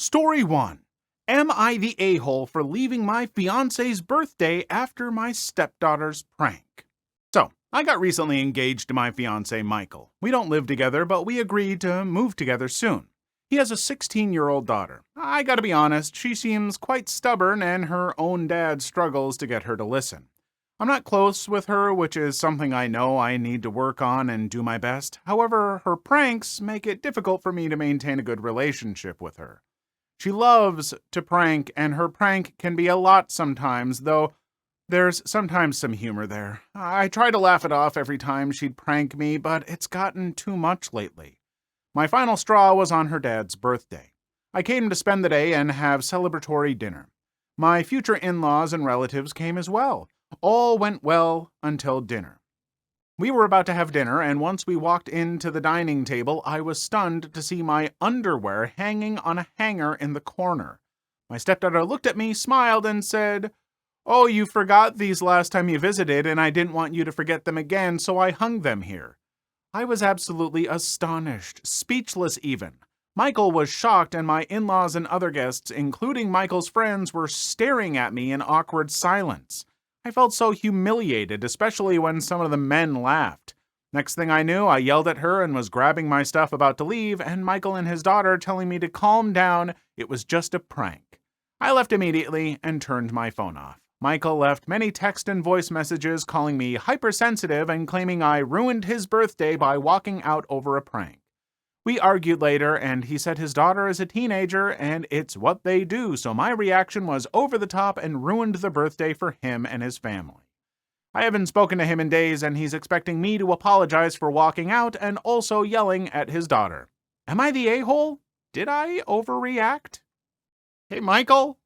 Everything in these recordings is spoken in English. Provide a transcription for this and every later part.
Story 1. Am I the a-hole for leaving my fiancé's birthday after my stepdaughter's prank? So, I got recently engaged to my fiancé, Michael. We don't live together, but we agreed to move together soon. He has a 16-year-old daughter. I gotta be honest, she seems quite stubborn and her own dad struggles to get her to listen. I'm not close with her, which is something I know I need to work on and do my best. However, her pranks make it difficult for me to maintain a good relationship with her. She loves to prank, and her prank can be a lot sometimes, though there's sometimes some humor there. I try to laugh it off every time she'd prank me, but it's gotten too much lately. My final straw was on her dad's birthday. I came to spend the day and have celebratory dinner. My future in-laws and relatives came as well. All went well until dinner. We were about to have dinner, and once we walked into the dining table, I was stunned to see my underwear hanging on a hanger in the corner. My stepdaughter looked at me, smiled, and said, "Oh, you forgot these last time you visited, and I didn't want you to forget them again, so I hung them here." I was absolutely astonished, speechless even. Michael was shocked, and my in-laws and other guests, including Michael's friends, were staring at me in awkward silence. I felt so humiliated, especially when some of the men laughed. Next thing I knew, I yelled at her and was grabbing my stuff about to leave, and Michael and his daughter telling me to calm down, it was just a prank. I left immediately and turned my phone off. Michael left many text and voice messages calling me hypersensitive and claiming I ruined his birthday by walking out over a prank. We argued later, and he said his daughter is a teenager and it's what they do, so my reaction was over the top and ruined the birthday for him and his family. I haven't spoken to him in days, and he's expecting me to apologize for walking out and also yelling at his daughter. Am I the a-hole? Did I overreact? Hey, Michael,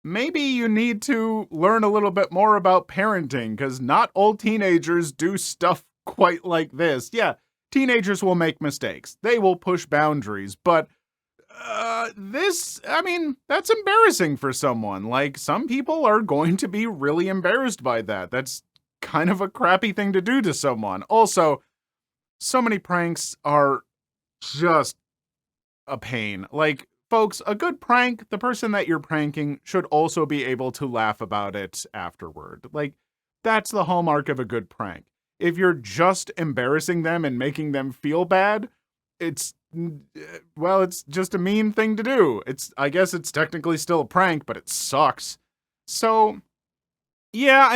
maybe you need to learn a little bit more about parenting, because not all teenagers do stuff quite like this. Yeah. Teenagers will make mistakes. They will push boundaries, but that's embarrassing for someone. Like, some people are going to be really embarrassed by that. That's kind of a crappy thing to do to someone. Also, so many pranks are just a pain. Like, folks, a good prank, the person that you're pranking should also be able to laugh about it afterward. Like, that's the hallmark of a good prank. If you're just embarrassing them and making them feel bad, it's just a mean thing to do. I guess it's technically still a prank, but it sucks. So, yeah,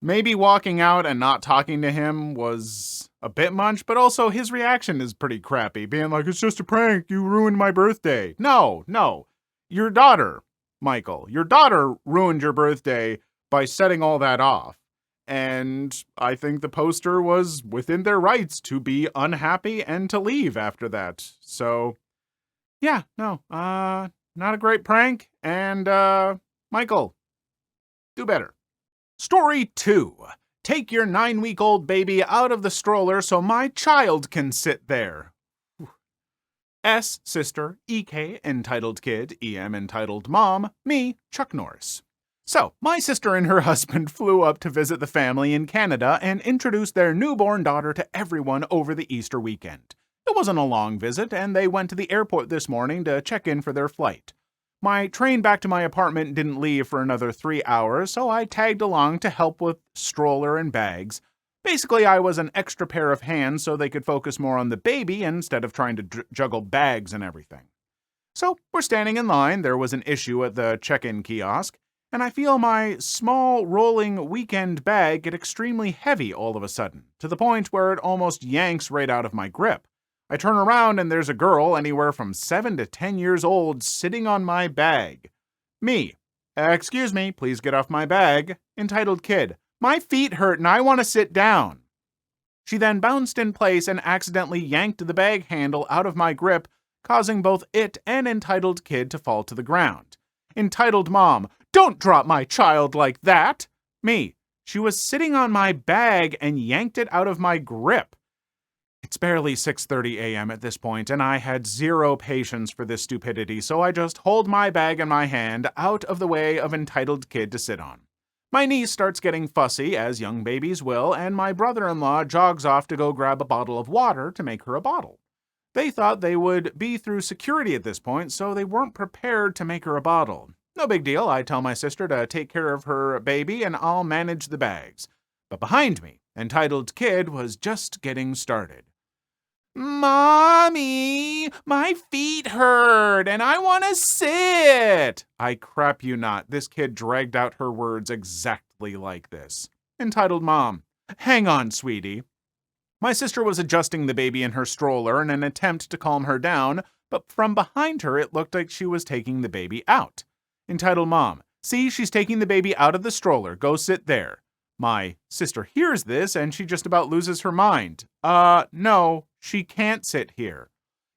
maybe walking out and not talking to him was a bit much, but also his reaction is pretty crappy, being like, "It's just a prank, you ruined my birthday." No. Your daughter, Michael, your daughter ruined your birthday by setting all that off. And I think the poster was within their rights to be unhappy and to leave after that. So, yeah, no, not a great prank. And, Michael, do better. Story 2. Take your 9-week-old baby out of the stroller so my child can sit there. S, sister, EK, entitled kid, EM, entitled mom, me, Chuck Norris. So, my sister and her husband flew up to visit the family in Canada and introduced their newborn daughter to everyone over the Easter weekend. It wasn't a long visit, and they went to the airport this morning to check in for their flight. My train back to my apartment didn't leave for another 3 hours, so I tagged along to help with stroller and bags. Basically, I was an extra pair of hands so they could focus more on the baby instead of trying to juggle bags and everything. So, we're standing in line. There was an issue at the check-in kiosk, and I feel my small rolling weekend bag get extremely heavy all of a sudden, to the point where it almost yanks right out of my grip. I turn around and there's a girl anywhere from 7 to 10 years old sitting on my bag. Me. "Excuse me, please get off my bag." Entitled kid. "My feet hurt and I want to sit down." She then bounced in place and accidentally yanked the bag handle out of my grip, causing both it and entitled kid to fall to the ground. Entitled mom. "Don't drop my child like that." Me. "She was sitting on my bag and yanked it out of my grip." It's barely 6:30 a.m. at this point, and I had zero patience for this stupidity, so I just hold my bag in my hand out of the way of entitled kid to sit on. My niece starts getting fussy, as young babies will, and my brother-in-law jogs off to go grab a bottle of water to make her a bottle. They thought they would be through security at this point, so they weren't prepared to make her a bottle. No big deal, I tell my sister to take care of her baby and I'll manage the bags. But behind me, entitled kid was just getting started. Mommy, my feet hurt and I want to sit. I crap you not, this kid dragged out her words exactly like this. Entitled Mom, hang on, sweetie. My sister was adjusting the baby in her stroller in an attempt to calm her down, but from behind her it looked like she was taking the baby out. Entitled Mom, see, she's taking the baby out of the stroller, go sit there. My sister hears this and she just about loses her mind. No, she can't sit here.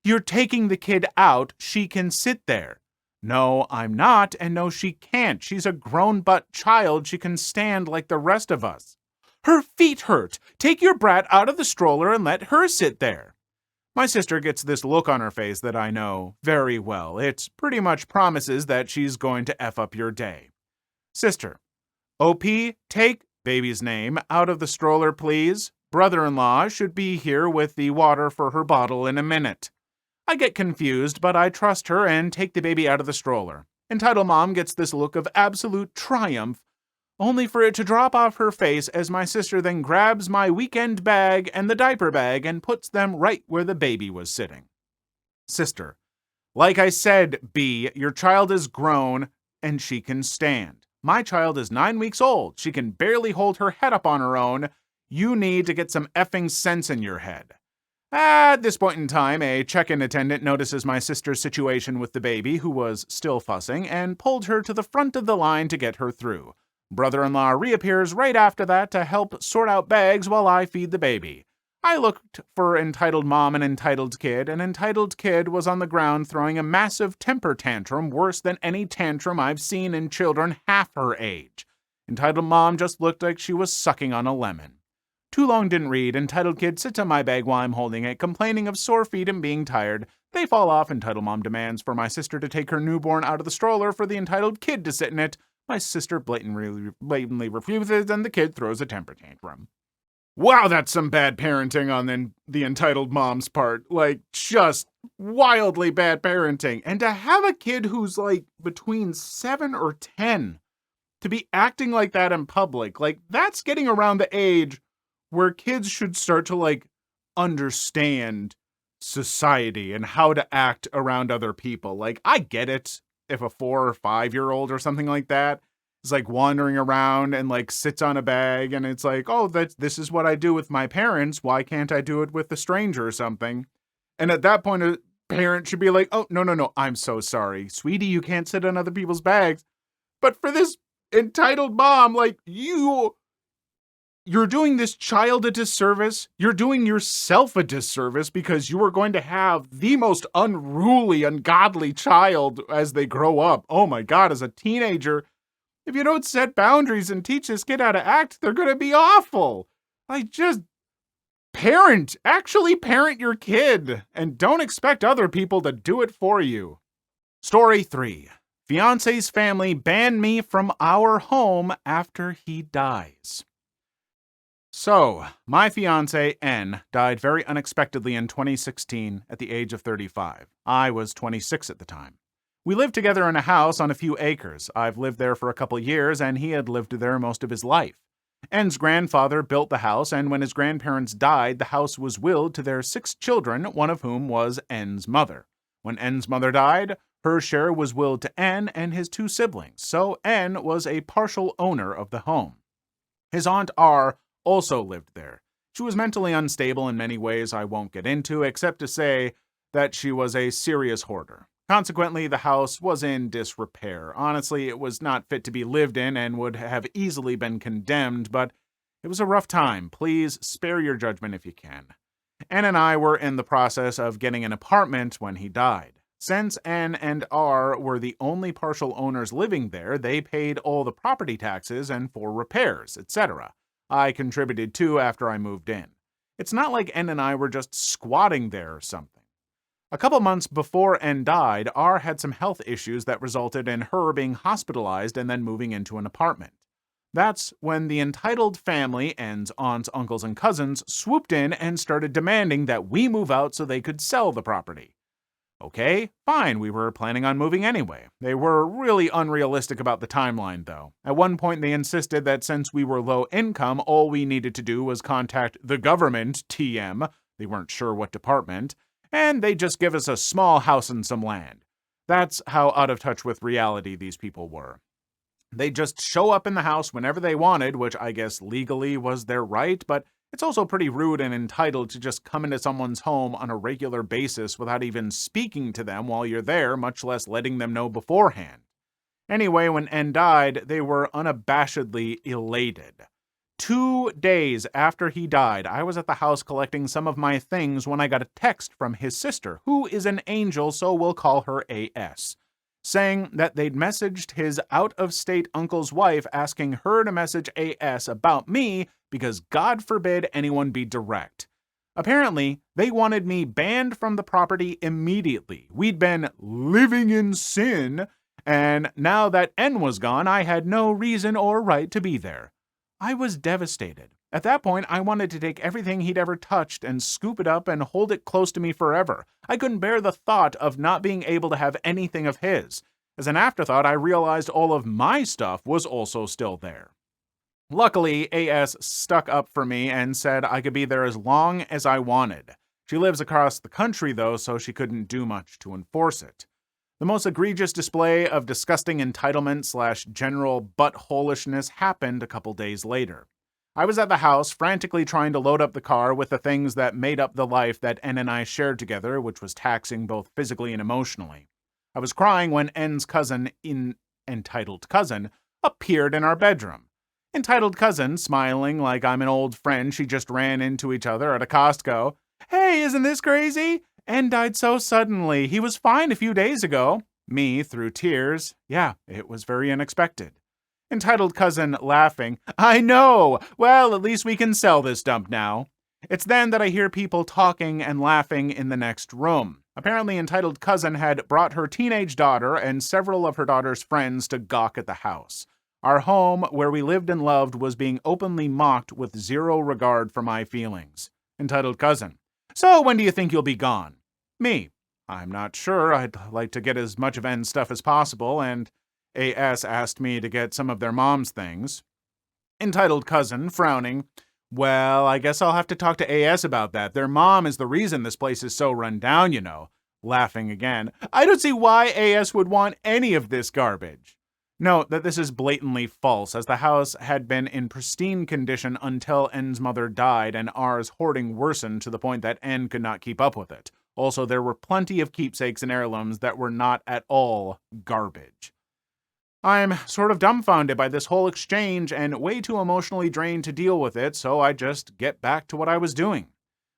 You're taking the kid out, she can sit there. No, I'm not, and no, she can't. She's a grown-butt child, she can stand like the rest of us. Her feet hurt. Take your brat out of the stroller and let her sit there. My sister gets this look on her face that I know very well. It pretty much promises that she's going to F up your day. Sister, OP, take baby's name out of the stroller, please. Brother-in-law should be here with the water for her bottle in a minute. I get confused, but I trust her and take the baby out of the stroller. Entitled Mom gets this look of absolute triumph, only for it to drop off her face as my sister then grabs my weekend bag and the diaper bag and puts them right where the baby was sitting. Sister, like I said, B, your child is grown and she can stand. My child is 9 weeks old. She can barely hold her head up on her own. You need to get some effing sense in your head. At this point in time, a check-in attendant notices my sister's situation with the baby, who was still fussing, and pulled her to the front of the line to get her through. Brother-in-law reappears right after that to help sort out bags while I feed the baby. I looked for entitled mom and entitled kid was on the ground throwing a massive temper tantrum worse than any tantrum I've seen in children half her age. Entitled mom just looked like she was sucking on a lemon. Too long didn't read. Entitled kid sits on my bag while I'm holding it, complaining of sore feet and being tired. They fall off. Entitled mom demands for my sister to take her newborn out of the stroller for the entitled kid to sit in it. My sister blatantly refuses, and the kid throws a temper tantrum. Wow, that's some bad parenting on the entitled mom's part. Like, just wildly bad parenting. And to have a kid who's like between 7 or 10 to be acting like that in public, like that's getting around the age where kids should start to like understand society and how to act around other people. Like, I get it if a 4 or 5-year-old or something like that is like wandering around and like sits on a bag and it's like, oh, this is what I do with my parents. Why can't I do it with a stranger or something? And at that point, a parent should be like, oh, no, I'm so sorry. Sweetie, you can't sit on other people's bags. But for this entitled mom, like, you're doing this child a disservice. You're doing yourself a disservice because you are going to have the most unruly, ungodly child as they grow up. Oh my God, as a teenager, if you don't set boundaries and teach this kid how to act, they're going to be awful. Actually parent your kid and don't expect other people to do it for you. Story 3. Fiancé's family banned me from our home after he dies. So, my fiancé, N, died very unexpectedly in 2016 at the age of 35. I was 26 at the time. We lived together in a house on a few acres. I've lived there for a couple years, and he had lived there most of his life. N's grandfather built the house, and when his grandparents died, the house was willed to their 6 children, one of whom was N's mother. When N's mother died, her share was willed to N and his 2 siblings, so N was a partial owner of the home. His aunt R also lived there. She was mentally unstable in many ways I won't get into, except to say that she was a serious hoarder. Consequently, the house was in disrepair. Honestly, it was not fit to be lived in and would have easily been condemned, but it was a rough time. Please spare your judgment if you can. N and I were in the process of getting an apartment when he died. Since N and R were the only partial owners living there, they paid all the property taxes and for repairs, etc. I contributed too after I moved in. It's not like N and I were just squatting there or something. A couple months before N died, R had some health issues that resulted in her being hospitalized and then moving into an apartment. That's when the entitled family, N's aunts, uncles, and cousins, swooped in and started demanding that we move out so they could sell the property. Okay, fine, we were planning on moving anyway. They were really unrealistic about the timeline, though. At one point, they insisted that since we were low income, all we needed to do was contact the government, TM, they weren't sure what department, and they'd just give us a small house and some land. That's how out of touch with reality these people were. They'd just show up in the house whenever they wanted, which I guess legally was their right, but it's also pretty rude and entitled to just come into someone's home on a regular basis without even speaking to them while you're there, much less letting them know beforehand. Anyway, when N died, they were unabashedly elated. 2 days after he died, I was at the house collecting some of my things when I got a text from his sister, who is an angel, so we'll call her AS, saying that they'd messaged his out-of-state uncle's wife asking her to message AS about me because God forbid anyone be direct. Apparently, they wanted me banned from the property immediately. We'd been living in sin, and now that N was gone, I had no reason or right to be there. I was devastated. At that point, I wanted to take everything he'd ever touched and scoop it up and hold it close to me forever. I couldn't bear the thought of not being able to have anything of his. As an afterthought, I realized all of my stuff was also still there. Luckily, AS stuck up for me and said I could be there as long as I wanted. She lives across the country, though, so she couldn't do much to enforce it. The most egregious display of disgusting entitlement / general buttholishness happened a couple days later. I was at the house, frantically trying to load up the car with the things that made up the life that N and I shared together, which was taxing both physically and emotionally. I was crying when N's cousin, entitled cousin, appeared in our bedroom. Entitled cousin, smiling like I'm an old friend she just ran into each other at a Costco. Hey, isn't this crazy? N died so suddenly. He was fine a few days ago. Me, through tears. Yeah, it was very unexpected. Entitled cousin, laughing. I know! Well, at least we can sell this dump now. It's then that I hear people talking and laughing in the next room. Apparently, entitled cousin had brought her teenage daughter and several of her daughter's friends to gawk at the house. Our home, where we lived and loved, was being openly mocked with zero regard for my feelings. Entitled cousin. So when do you think you'll be gone? Me. I'm not sure. I'd like to get as much of N's stuff as possible, and AS asked me to get some of their mom's things. Entitled cousin, frowning. Well, I guess I'll have to talk to AS about that. Their mom is the reason this place is so run down, you know. Laughing again. I don't see why AS would want any of this garbage. Note that this is blatantly false, as the house had been in pristine condition until N's mother died, and R's hoarding worsened to the point that N could not keep up with it. Also, there were plenty of keepsakes and heirlooms that were not at all garbage. I'm sort of dumbfounded by this whole exchange and way too emotionally drained to deal with it, so I just get back to what I was doing.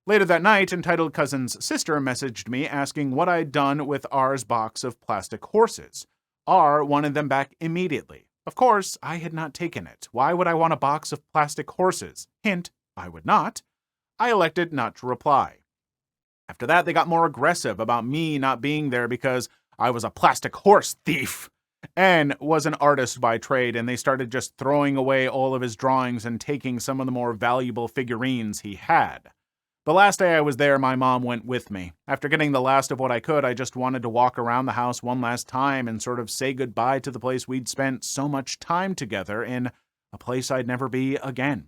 Later that night, entitled cousin's sister messaged me asking what I'd done with R's box of plastic horses. R wanted them back immediately. Of course, I had not taken it. Why would I want a box of plastic horses? Hint, I would not. I elected not to reply. After that, they got more aggressive about me not being there because I was a plastic horse thief. N was an artist by trade, and they started just throwing away all of his drawings and taking some of the more valuable figurines he had. The last day I was there, my mom went with me. After getting the last of what I could, I just wanted to walk around the house one last time and sort of say goodbye to the place we'd spent so much time together in, a place I'd never be again.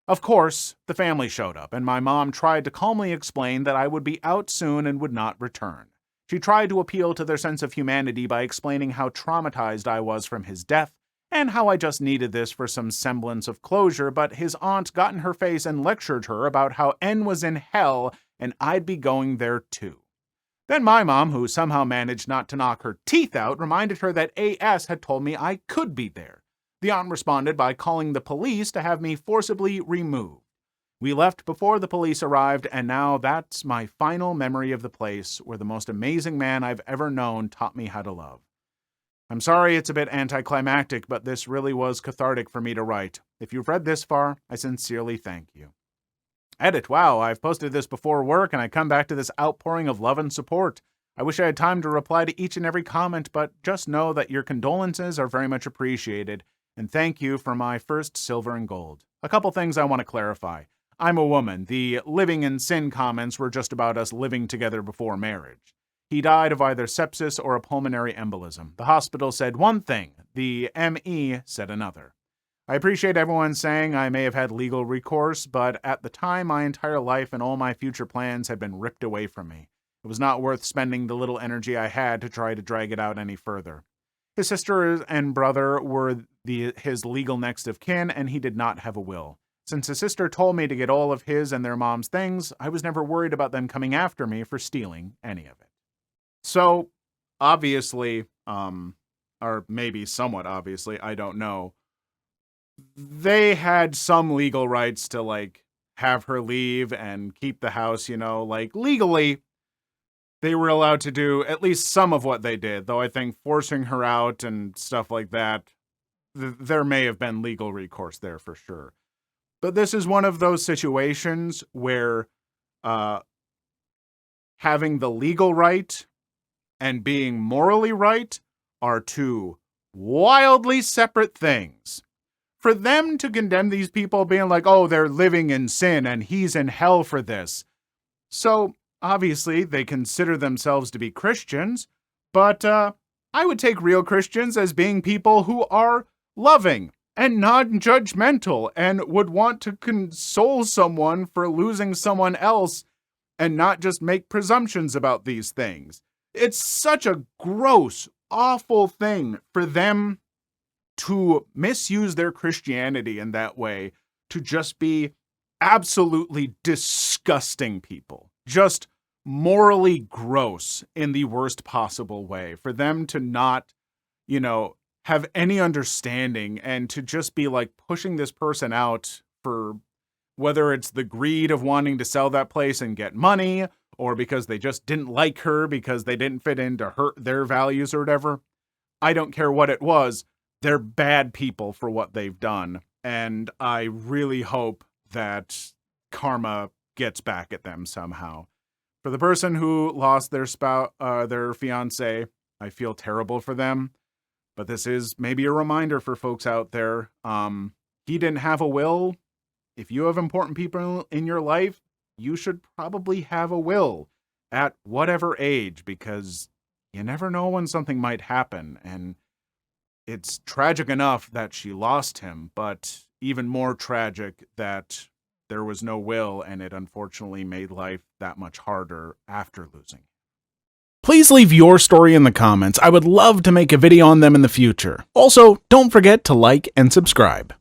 Of course, the family showed up, and my mom tried to calmly explain that I would be out soon and would not return. She tried to appeal to their sense of humanity by explaining how traumatized I was from his death, and how I just needed this for some semblance of closure, but his aunt got in her face and lectured her about how N was in hell and I'd be going there too. Then my mom, who somehow managed not to knock her teeth out, reminded her that AS had told me I could be there. The aunt responded by calling the police to have me forcibly removed. We left before the police arrived, and now that's my final memory of the place where the most amazing man I've ever known taught me how to love. I'm sorry it's a bit anticlimactic, but this really was cathartic for me to write. If you've read this far, I sincerely thank you. Edit. Wow, I've posted this before work, and I come back to this outpouring of love and support. I wish I had time to reply to each and every comment, but just know that your condolences are very much appreciated, And thank you for my first silver and gold. A couple things I want to clarify. I'm a woman. The living in sin comments were just about us living together before marriage. He died of either sepsis or a pulmonary embolism. The hospital said one thing, the ME said another. I appreciate everyone saying I may have had legal recourse, but at the time my entire life and all my future plans had been ripped away from me. It was not worth spending the little energy I had to try to drag it out any further. His sister and brother were his legal next of kin, and he did not have a will. Since his sister told me to get all of his and their mom's things, I was never worried about them coming after me for stealing any of it. So, obviously, or maybe somewhat obviously, I don't know, they had some legal rights to, like, have her leave and keep the house, legally, they were allowed to do at least some of what they did, though I think forcing her out and stuff like that, there may have been legal recourse there for sure. But this is one of those situations where having the legal right and being morally right are two wildly separate things. For them to condemn these people being like, oh, they're living in sin and he's in hell for this. So, obviously, they consider themselves to be Christians, but I would take real Christians as being people who are loving and non-judgmental and would want to console someone for losing someone else and not just make presumptions about these things. It's such a gross, awful thing for them to misuse their Christianity in that way, to just be absolutely disgusting people. Just morally gross in the worst possible way. For them to not, have any understanding and to just be like pushing this person out for whether it's the greed of wanting to sell that place and get money, or because they just didn't like her because they didn't fit into their values or whatever. I don't care what it was. They're bad people for what they've done. And I really hope that karma gets back at them somehow. For the person who lost their fiancé, I feel terrible for them. But this is maybe a reminder for folks out there. He didn't have a will. If you have important people in your life, you should probably have a will at whatever age, because you never know when something might happen. And it's tragic enough that she lost him, but even more tragic that there was no will, and it unfortunately made life that much harder after losing. Please leave your story in the comments. I would love to make a video on them in the future. Also, don't forget to like and subscribe.